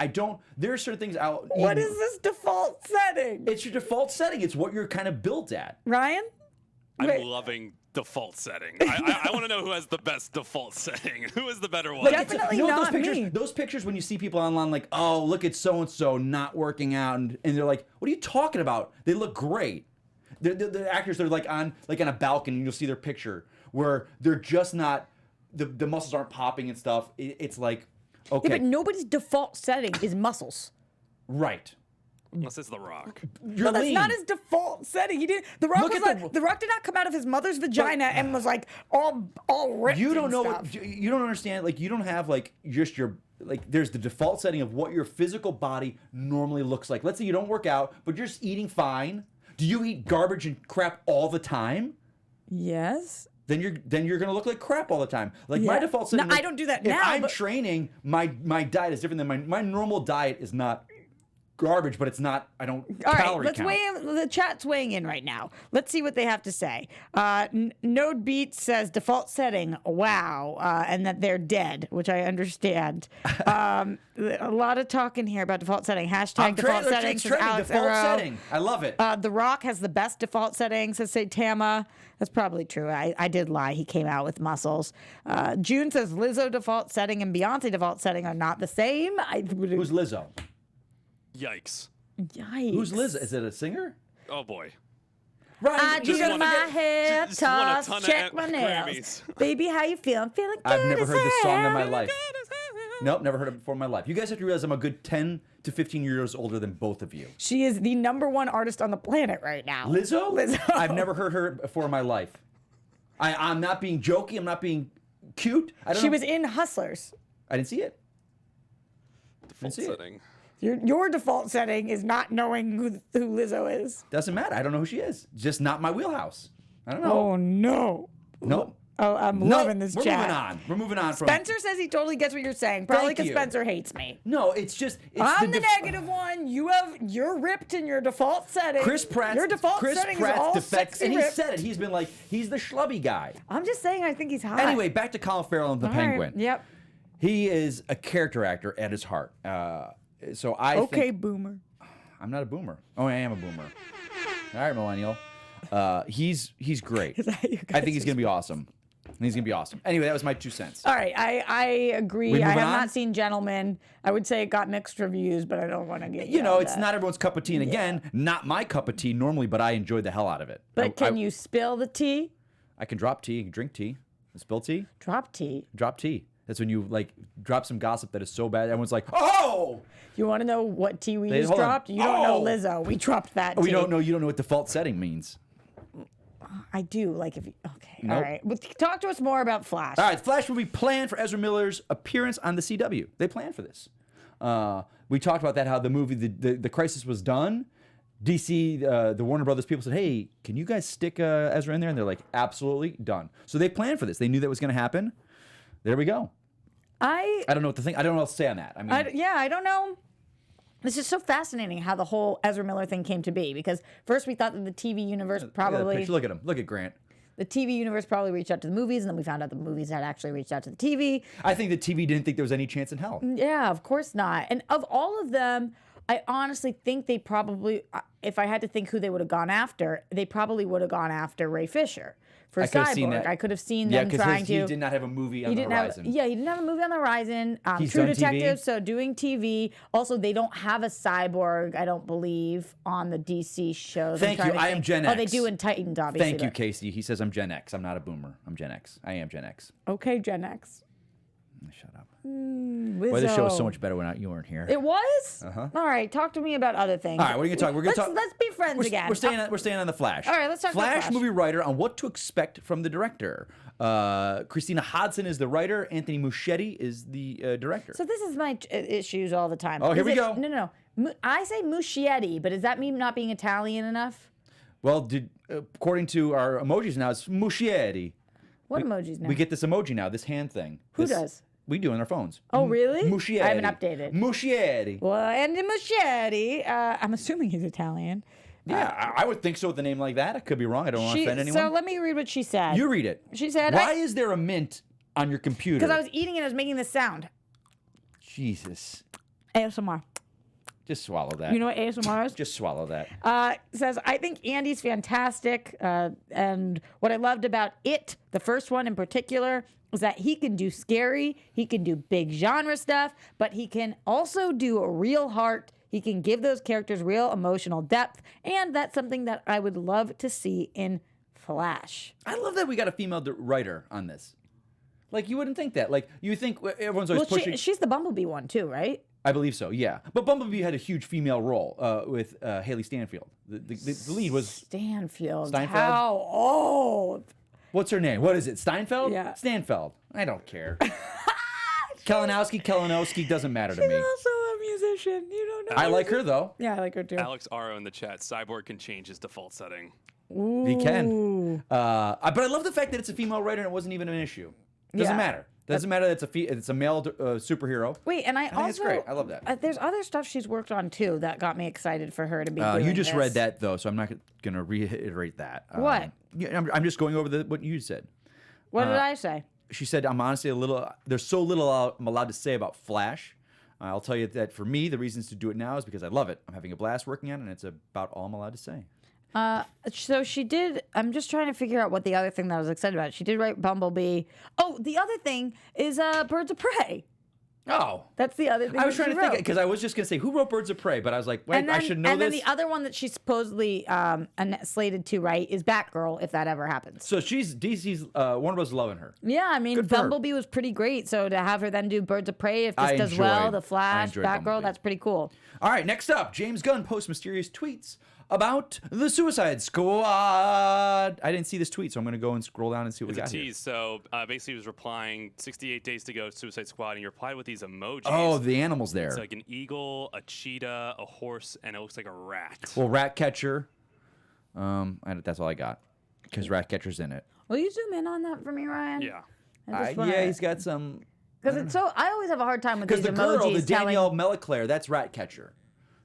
there are certain things out. What is this default setting? It's your default setting. It's what you're kind of built at. Ryan? I'm loving default setting. I want to know who has the best default setting. Who is the better one? Like, definitely not me. Those pictures when you see people online like, oh, look at so-and-so not working out. And they're like, what are you talking about? They look great. The actors, they're like on a balcony and you'll see their picture where they're just not, the muscles aren't popping and stuff. It's like, okay. Yeah, but nobody's default setting is muscles. Right. Unless it's The Rock. You're that's lean. not his default setting. He did. The Rock The Rock did not come out of his mother's vagina and was like all ripped. You don't know stuff. you don't understand. Like you don't have like just your there's the default setting of what your physical body normally looks like. Let's say you don't work out, but you're just eating fine. Do you eat garbage and crap all the time? Yes. Then you're gonna look like crap all the time. Like my default setting. No, I don't do that now. If I'm training, my diet is different than my normal diet is not garbage, but it's not. I don't. All right, calorie let's count. weigh in. The chat's weighing in right now. Let's see what they have to say. Node Beat says default setting. Wow, and that they're dead, which I understand. A lot of talking here about default setting. Hashtag default setting. It's trending. Alex Default Arrow. setting. I love it. The Rock has the best default setting, says Tama. That's probably true. I did lie. He came out with muscles. June says Lizzo default setting and Beyonce default setting are not the same. Who's Lizzo? Yikes. Yikes. Who's Lizzo? Is it a singer? Oh, boy. Right. I just got my hair just won a tossed, ton of check my nails. Grammys. Baby, how you feeling? Feeling good. I've never as heard this song in my hell. life. Nope, never heard it before in my life. You guys have to realize I'm a good 10 to 15 years older than both of you. She is the #1 artist on the planet right now. Lizzo? Lizzo. I've never heard her before in my life. I'm not being jokey. I'm not being cute. I don't She know. was in Hustlers. I didn't see it. Default see it. setting. Your default setting is not knowing who Lizzo is. Doesn't matter. I don't know who she is. Just not my wheelhouse. I don't know. Oh, no. Nope. Oh, I'm loving this We're chat. moving on. We're moving on from... Spencer says he totally gets what you're saying. Probably Thank because you. Spencer hates me. No, it's just... I'm the negative one. You're ripped in your default setting. Chris Pratt's setting is all defects, sexy and he ripped. said it. He's been like, he's the schlubby guy. I'm just saying I think he's hot. Anyway, back to Colin Farrell and the All right. Penguin. Yep. He is a character actor at his heart. So I Okay, think... boomer. I'm not a boomer. Oh, I am a boomer. All right, millennial. He's great. Is that you I guys think he's going to be awesome. He's going to be awesome. Anyway, that was my 2 cents. All right, I agree. We I moving have on? not seen Gentlemen. I would say it got mixed reviews, but I don't want to get You know, yelled it's at. not everyone's cup of tea. And again, not my cup of tea normally, but I enjoyed the hell out of it. But can you spill the tea? I can drop tea, drink tea, spill tea, Drop tea. drop tea. That's when you like drop some gossip that is so bad. Everyone's like, oh! You want to know what tea we just hold on. dropped? You don't know Oh! Lizzo. We dropped that tea. We don't know. You don't know what default setting means. I do. Like if you... Okay. Nope. All right. Well, talk to us more about Flash. All right, Flash movie planned for Ezra Miller's appearance on the CW. They planned for this. We talked about that, how the movie, the Crisis was done. DC, the Warner Brothers people said, hey, can you guys stick Ezra in there? And they're like, absolutely, done. So they planned for this. They knew that was going to happen. There we go. I don't know what to think. I don't know what to say on that. I mean, I don't know. It's just so fascinating how the whole Ezra Miller thing came to be, because first we thought that the TV universe probably... Look at him. Look at Grant. The TV universe probably reached out to the movies, and then we found out the movies had actually reached out to the TV. I think the TV didn't think there was any chance in hell. Yeah, of course not. And of all of them, I honestly think they probably, if I had to think who they would have gone after, they probably would have gone after Ray Fisher for I could have seen Cyborg. that. I could have seen them trying to. He did not have a movie on the horizon. He didn't have a movie on the horizon. He's True done Detective, TV. so doing TV. Also, they don't have a Cyborg, I don't believe, on the DC shows. Thank you. I am Gen X. Oh, they do in Titans, obviously. Thank you, but- Casey. He says I'm Gen X. I'm not a boomer. I'm Gen X. I am Gen X. Okay, Gen X. Shut up. Lizzo. Boy, this show was so much better when you weren't here. It was? All right, talk to me about other things. All right, what are you gonna talk? We're gonna talk. Let's be friends again. We're staying on the Flash. All right, let's talk about Flash Flash. movie writer on what to expect from the director. Christina Hodson is the writer. Anthony Muschietti is the director. So this is my issues all the time. Oh, here we go. No. I say Muschietti, but does that mean not being Italian enough? Well, according to our emojis now, it's Muschietti. What emojis now? We get this emoji now, this hand thing. Who does? We do on our phones. Oh, really? Muschietti. I haven't updated. Muschietti. Well, and Muschietti, I'm assuming he's Italian. Yeah, I would think so with a name like that. I could be wrong. I don't want to offend anyone. So let me read what she said. You read it. She said, why is there a mint on your computer? Because I was eating and I was making this sound. Jesus. ASMR. Just swallow that. You know what ASMR is? Just swallow that. Says, I think Andy's fantastic. And what I loved about it, the first one in particular, is that he can do scary, he can do big genre stuff, but he can also do a real heart. He can give those characters real emotional depth. And that's something that I would love to see in Flash. I love that we got a female writer on this. Like, you wouldn't think that. Like, you think everyone's always pushing... She's the Bumblebee one too, right? I believe so, yeah. But Bumblebee had a huge female role with Haley Stanfield. The lead was... Stanfield. Steinfeld? How old? What's her name? What is it? Steinfeld? Yeah. Stanfeld. I don't care. Kalinowski doesn't matter to She's me. also a musician. You don't know. I like her, though. Yeah, I like her too. Alex Aro in the chat. Cyborg can change his default setting. Ooh. He can. But I love the fact that it's a female writer and it wasn't even an issue. Doesn't Yeah. matter. Doesn't matter that it's a male superhero. Wait, and I think also it's great. I love that. There's other stuff she's worked on too that got me excited for her to be doing You just this. read that, though, so I'm not going to reiterate that. What? Yeah, I'm just going over what you said. What did I say? She said, I'm honestly there's so little I'm allowed to say about Flash. I'll tell you that for me, the reasons to do it now is because I love it. I'm having a blast working on it, and it's about all I'm allowed to say. So she did. I'm just trying to figure out what the other thing that I was excited about. She did write Bumblebee. Oh, the other thing is Birds of Prey. Oh. That's the other thing. I was that trying she to think, wrote. because I was just going to say, who wrote Birds of Prey? But I was like, wait, I should know and this. And then the other one that she's supposedly slated to write is Batgirl, if that ever happens. So she's DC's, Warner Bros. Loving her. Yeah, I mean, Good for her. Bumblebee was pretty great. So to have her then do Birds of Prey, if this I does well, enjoyed- The I Flash, enjoyed Batgirl, Bumblebee. that's pretty cool. All right, next up, James Gunn posts mysterious tweets about the Suicide Squad. I didn't see this tweet, so I'm going to go and scroll down and see what we got here. Tease. So basically, he was replying 68 days to go, Suicide Squad, and he replied with these emojis. Oh, the animals there. It's like an eagle, a cheetah, a horse, and it looks like a rat. Well, rat catcher. That's all I got because rat catcher's in it. Will you zoom in on that for me, Ryan? Yeah. Yeah, he's got some. Because it's so. I always have a hard time with these Because the emojis. girl, the Danielle Meliclaire, that's rat catcher.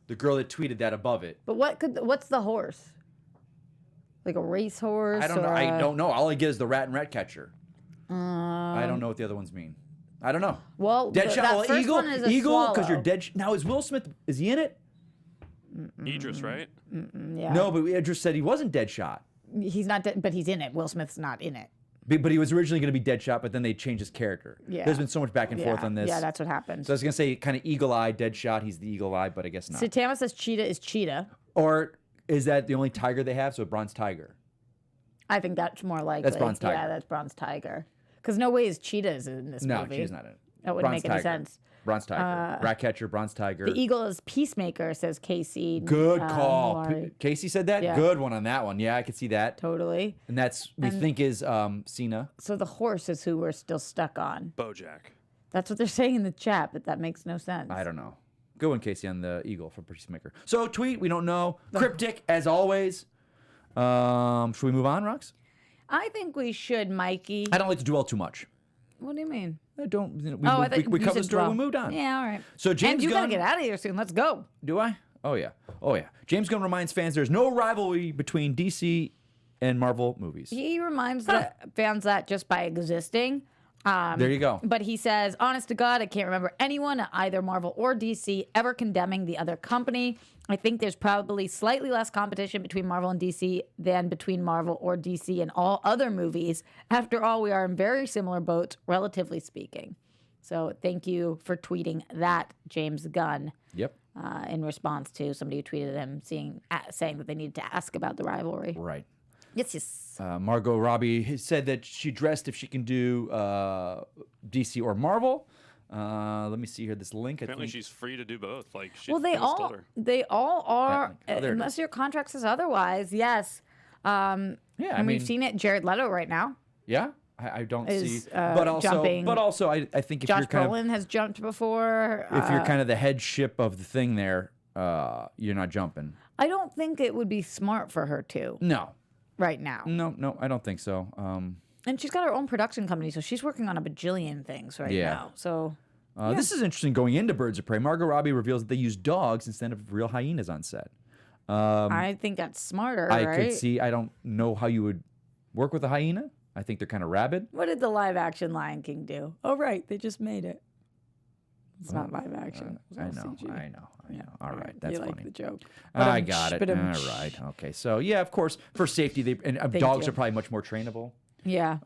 The girl that tweeted that above it. But what's the horse? Like a racehorse? I don't know. I don't know. All I get is the rat and rat catcher. I don't know what the other ones mean. I don't know. Well, Deadshot. that first Eagle. one is a Eagle, because you're swallow. dead. Now is Will Smith? Is he in it? Idris, right? Yeah. No, but Idris said he wasn't Deadshot. He's not, but he's in it. Will Smith's not in it. But he was originally going to be Deadshot, but then they changed his character. Yeah. There's been so much back and forth on this. Yeah, that's what happened. So I was going to say kind of Eagle Eye, Deadshot. He's the Eagle Eye, but I guess not. Satama says cheetah is cheetah. Or is that the only tiger they have? So Bronze Tiger. I think that's more likely. That's Bronze Tiger. Yeah, that's Bronze Tiger. Because no way is cheetahs in this movie. No, she's not in it. That wouldn't Bronze make any Tiger. sense. Bronze Tiger. Rat Catcher, Bronze Tiger. The eagle is Peacemaker, says Casey. Good call. Maury. Casey said that? Yeah. Good one on that one. Yeah, I could see that. Totally. And that's, we think is Cena. So the horse is who we're still stuck on. Bojack. That's what they're saying in the chat, but that makes no sense. I don't know. Good one, Casey, on the Eagle for Peacemaker. So tweet, we don't know. Cryptic, as always. Should we move on, Rox? I think we should, Mikey. I don't like to dwell too much. What do you mean? I don't. I thought We you covered said the story. dwell. We moved on. Yeah, all right. So James and you Gunn, gotta get out of here soon. Let's go. Do I? Oh yeah. Oh yeah. James Gunn reminds fans there's no rivalry between DC and Marvel movies. He reminds the fans that just by existing. There you go. But he says, honest to God, I can't remember anyone at either Marvel or DC ever condemning the other company. I think there's probably slightly less competition between Marvel and DC than between Marvel or DC and all other movies. After all, we are in very similar boats, relatively speaking. So thank you for tweeting that, James Gunn. Yep. In response to somebody who tweeted him saying that they needed to ask about the rivalry. Right. Yes. Margot Robbie has said that she dressed if she can do DC or Marvel. Let me see here. This link. Apparently, she's free to do both. Like, Well, they all are, unless your contract says otherwise. Yes. Yeah, and we've seen it. Jared Leto right now. Yeah, I don't Is, see. But also, jumping. I think if Josh you're kind Brolin has jumped before. of if you're kind of the headship of the thing there, you're not jumping. I don't think it would be smart for her to No. right now. No, I don't think so. And she's got her own production company, so she's working on a bajillion things right now. So This is interesting. Going into Birds of Prey, Margot Robbie reveals that they use dogs instead of real hyenas on set. I think that's smarter, I right? could see. I don't know how you would work with a hyena. I think they're kind of rabid. What did the live action Lion King do? Oh, right. They just made it. It's not live action. It was I all know. CG. I know. All right. That's you funny. like the joke. I got it. All Ba-dum-tsh. right. Okay. So, yeah, of course, for safety, dogs you. are probably much more trainable. Yeah.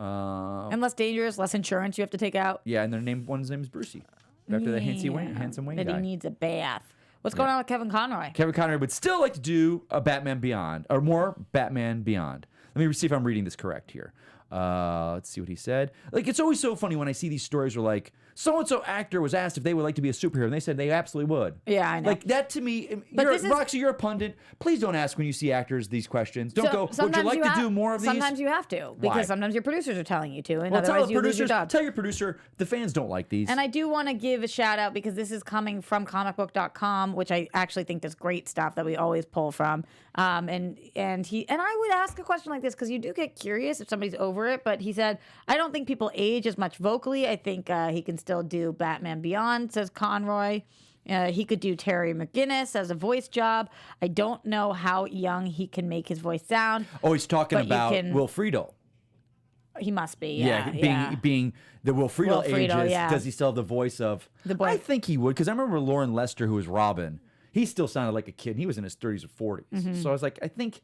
And less dangerous, less insurance you have to take out. Yeah, and one's name is Brucey. After the handsome Wayne That guy. he needs a bath. What's going on with Kevin Conroy? Kevin Conroy would still like to do a Batman Beyond, or more Batman Beyond. Let me see if I'm reading this correct here. Let's see what he said. Like, it's always so funny when I see these stories where, like, so-and-so actor was asked if they would like to be a superhero, and they said they absolutely would. Yeah, I know. Like, that to me, this is- Roxy, you're a pundit. Please don't ask when you see actors these questions. Don't go, would you sometimes like to do more of these? Sometimes you have to, because Why? sometimes your producers are telling you to, and Well, tell otherwise the you lose your producers, job. tell your producer, the fans don't like these. And I do want to give a shout out because this is coming from comicbook.com, which I actually think is great stuff that we always pull from. And I would ask a question like this because you do get curious if somebody's over it. But he said, I don't think people age as much vocally. I think he can still do Batman Beyond, says Conroy. He could do Terry McGinnis as a voice job. I don't know how young he can make his voice sound. Oh, he's talking but you about can- Will Friedle. He must be, yeah. Being the Will Friedle ages, yeah. does he still have the voice of? The boy. I think he would, because I remember Lauren Lester, who was Robin. He still sounded like a kid. He was in his 30s or 40s. Mm-hmm. So I was like, I think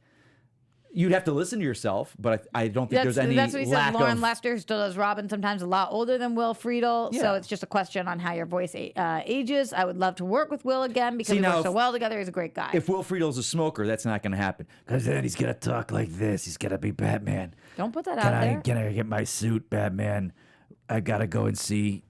you'd have to listen to yourself, but I don't think there's any That's what he lack said. Lauren of. Lester, who still does Robin, sometimes a lot older than Will Friedle. So Yeah. it's just a question on how your voice ages. I would love to work with Will again because See, we now work so if- well together. He's a great guy. If Will Friedle's a smoker, that's not going to happen. Because then he's going to talk like this. He's going to be Batman. Don't put that out there. Can I get my suit, Batman? I got to go and see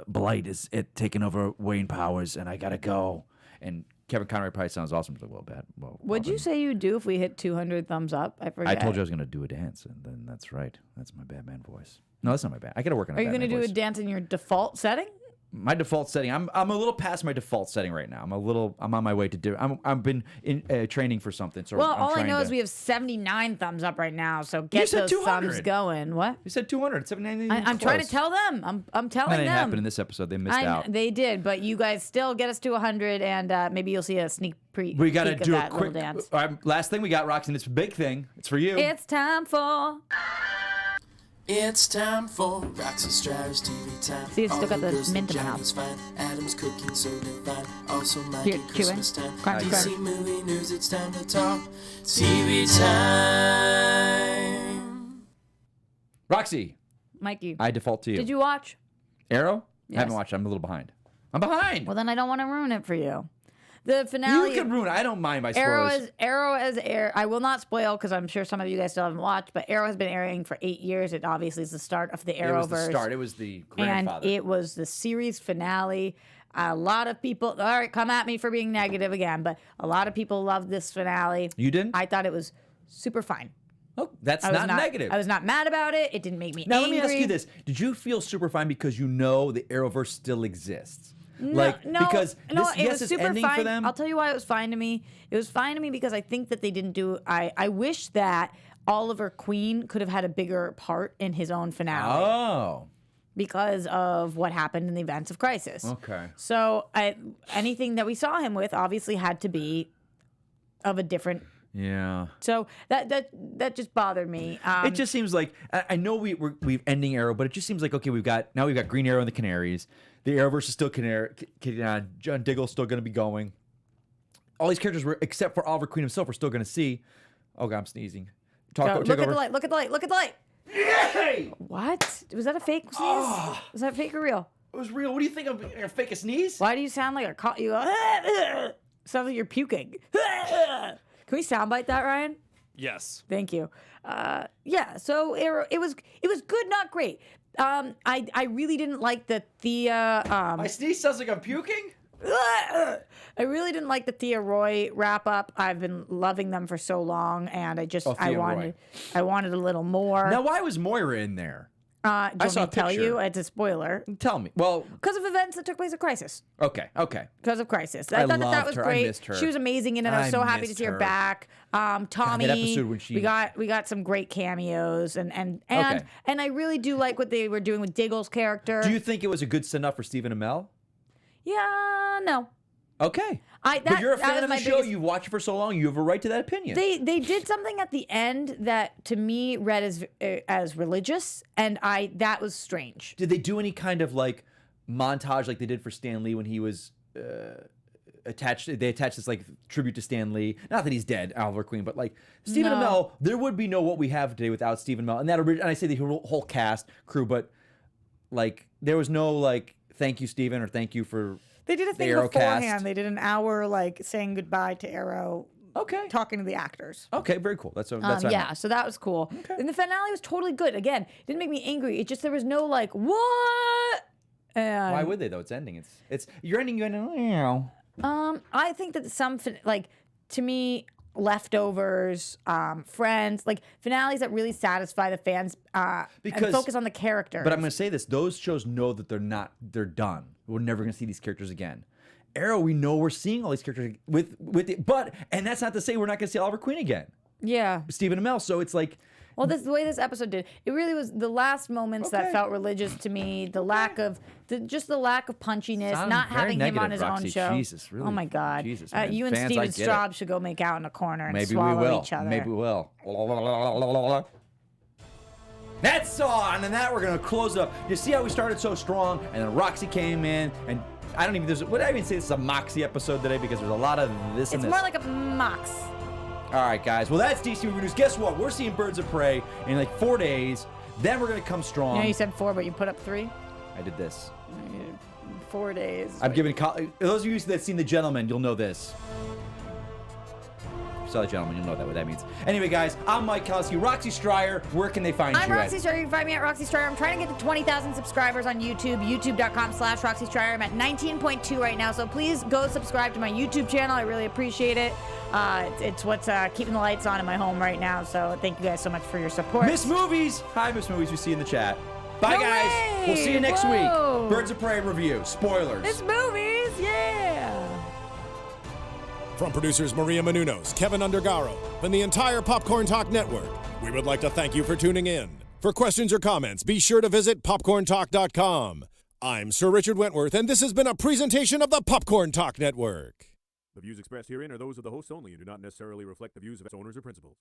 Blight is taking over Wayne Powers, and I got to go and Kevin Conroy probably sounds awesome. It's like, well, bad. Well, What'd you say you'd do if we hit 200 thumbs up? I forget. I told you I was going to do a dance, and then that's right. That's my Batman voice. No, that's not my bad. I got to work on. Are you going to do a dance in your default setting? My default setting. I'm a little past my default setting right now. I'm on my way to do. I've been in training for something. So well, I'm all I know to, is we have 79 thumbs up right now. So get those 200. thumbs going. What? You said 200. 79. I'm trying to tell them. I'm telling that them. didn't happen in this episode. They missed out. They did, but you guys still get us to 100, and maybe you'll see a sneak peek. We got to do a quick dance. Last thing we got, Roxy, and it's a big thing. It's for you. It's time for. It's time for Roxy Strauss TV time. See, it's still got the mint in the house. Fine. Adam's cooking so divine. Also Mike Here, at Christmas time. Crunch, DC crunch. movie news, it's time to talk TV time. Roxy, Mikey, I default to you. did you watch? Arrow? Yes. I haven't watched it. I'm a little behind. I'm behind. Well, then I don't want to ruin it for you. The finale. You can ruin it. I don't mind my spoilers. Arrow has aired. I will not spoil because I'm sure some of you guys still haven't watched. But Arrow has been airing for 8 years. It obviously is the start of the Arrowverse. It was the start. It was the grandfather. And it was the series finale. A lot of people. All right, come at me for being negative again. But a lot of people loved this finale. You didn't? I thought it was super fine. Oh, that's I was not negative. I was not mad about it. It didn't make me Now angry. let me ask you this: did you feel super fine because you know the Arrowverse still exists? No, Because no, this, it yes, was it's super ending fine. for them. I'll tell you why it was fine to me. It was fine to me because I think that they didn't do. I wish that Oliver Queen could have had a bigger part in his own finale. Oh, because of what happened in the events of Crisis. okay. So anything that we saw him with obviously had to be of a different. Yeah. So that just bothered me. It just seems like I know we've ending Arrow, but it just seems like okay, we've got Green Arrow and the Canaries. The Arrowverse is still Canary. John Diggle's still going to be going. All these characters, except for Oliver Queen himself, we're still going to see. Oh God, I'm sneezing. Look at the light. Look at the light. Look at the light. Yay! What? Was that a fake sneeze? Was that fake or real? It was real. What do you think? I'm going to fake a sneeze? Why do you sound like you go, sounds like you're puking. Can we soundbite that, Ryan? Yes. Thank you. Yeah, so it was good, not great. I really didn't like the Thea. My sneeze sounds like I'm puking? I really didn't like the Thea Roy wrap up. I've been loving them for so long, and I wanted a little more. Now, why was Moira in there? Do you want me to tell you? It's a spoiler. Tell me. Well, Because of events that took place at Crisis. okay. Because of Crisis. I thought that loved was her. I great. missed her. She was amazing in it. I was I so happy to missed see her her. back. Tommy. that episode when she- we got some great cameos and Okay. I really do like what they were doing with Diggle's character. Do you think it was a good send up for Stephen Amell? Yeah, no. Okay. That- but you're a that fan was of the my show. biggest- You've watched it for so long. You have a right to that opinion. They did something at the end that to me read as religious, and that was strange. Did they do any kind of like montage like they did for Stan Lee when he was attached? They attached this like tribute to Stan Lee. Not that he's dead, Oliver Queen, but like Stephen No. Amell. There would be no What We Have Today without Stephen Amell, and and I say the whole cast crew, but like there was no like thank you Stephen or thank you for. They did a thing Arrow beforehand. cast. They did an hour like saying goodbye to Arrow, Okay. talking to the actors. Okay, very cool. That's what I Yeah, meant. so that was cool. Okay. And the finale was totally good. Again, it didn't make me angry. It just there was no like what. And, Why would they though? It's ending. It's you're ending. You know. I think that to me, leftovers, Friends, like finales that really satisfy the fans and focus on the characters. But I'm going to say this: those shows know that they're done. We're never going to see these characters again. Arrow, we know we're seeing all these characters and that's not to say we're not going to see Oliver Queen again. Yeah. Stephen Amell. So it's like. Well, the way this episode did, it really was the last moments that felt religious to me. The lack of punchiness, Sounded not very having him on negative, his Roxy. own show. Jesus, really? Oh my God! Jesus, man. You and Fans, Steven I get Straub it. should go make out in a corner and Maybe swallow we will. each other. Maybe we will. That's all, and then that we're gonna close it up. You see how we started so strong, and then Roxy came in, and would I even say this is a Moxie episode today because there's a lot of this and It's this. more like a mox. All right, guys. Well, that's DC Movie News. Guess what? We're seeing Birds of Prey in like 4 days. Then we're gonna come strong. You know, you said 4, but you put up 3. I did this. 4 days. I'm giving those of you that seen The Gentleman, you'll know this. saw the gentleman, you'll know what that means. Anyway, guys, I'm Mike Kelsey. Roxy Stryer, where can they find you? I'm Roxy Stryer. You can find me at Roxy Stryer. I'm trying to get to 20,000 subscribers on YouTube, youtube.com/Roxy Stryer. I'm at 19.2 right now, so please go subscribe to my YouTube channel. I really appreciate it. It's what's keeping the lights on in my home right now, so thank you guys so much for your support. Miss Movies! Hi, Miss Movies. We see you in the chat. Bye, No guys. way! We'll see you next Whoa! week. Birds of Prey review. Spoilers. It's movies, yeah! From producers Maria Menounos, Kevin Undergaro, and the entire Popcorn Talk Network, we would like to thank you for tuning in. For questions or comments, be sure to visit popcorntalk.com. I'm Sir Richard Wentworth, and this has been a presentation of the Popcorn Talk Network. The views expressed herein are those of the hosts only and do not necessarily reflect the views of its owners or principals.